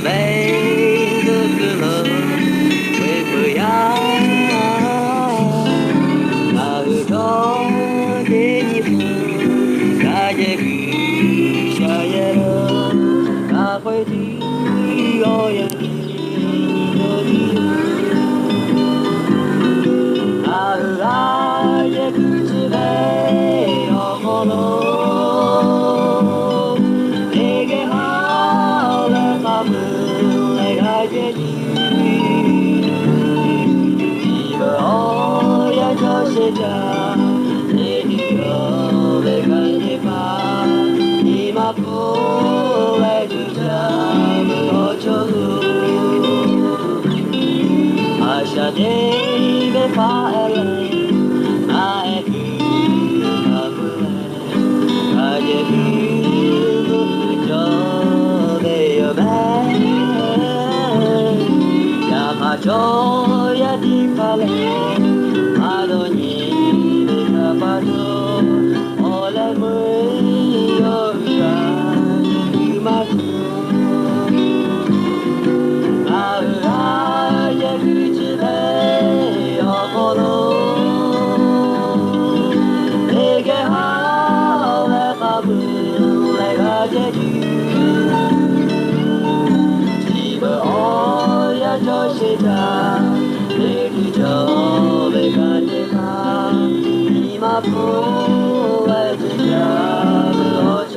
美族の微不や那个高的你不感觉比下也了那会听我也你的你那个爱也不是被我活了是这你就被看见吧你马不为主角不求阿夏你被发了那也不那不来那也不就被有没呀怕就呀地发了窓にパド俺もよさうまくあうや口でおろえげはれかぶれができ自分をやとした陸上で感じた今不为这家的求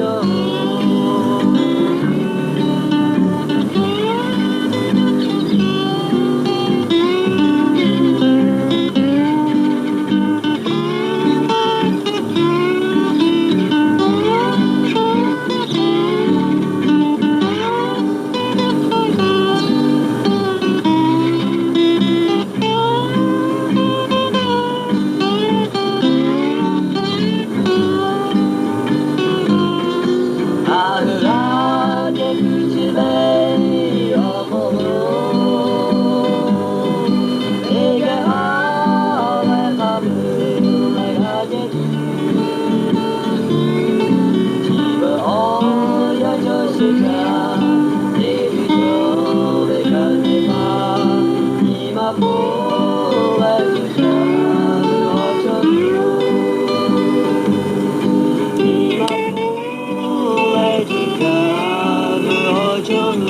今不为这家的求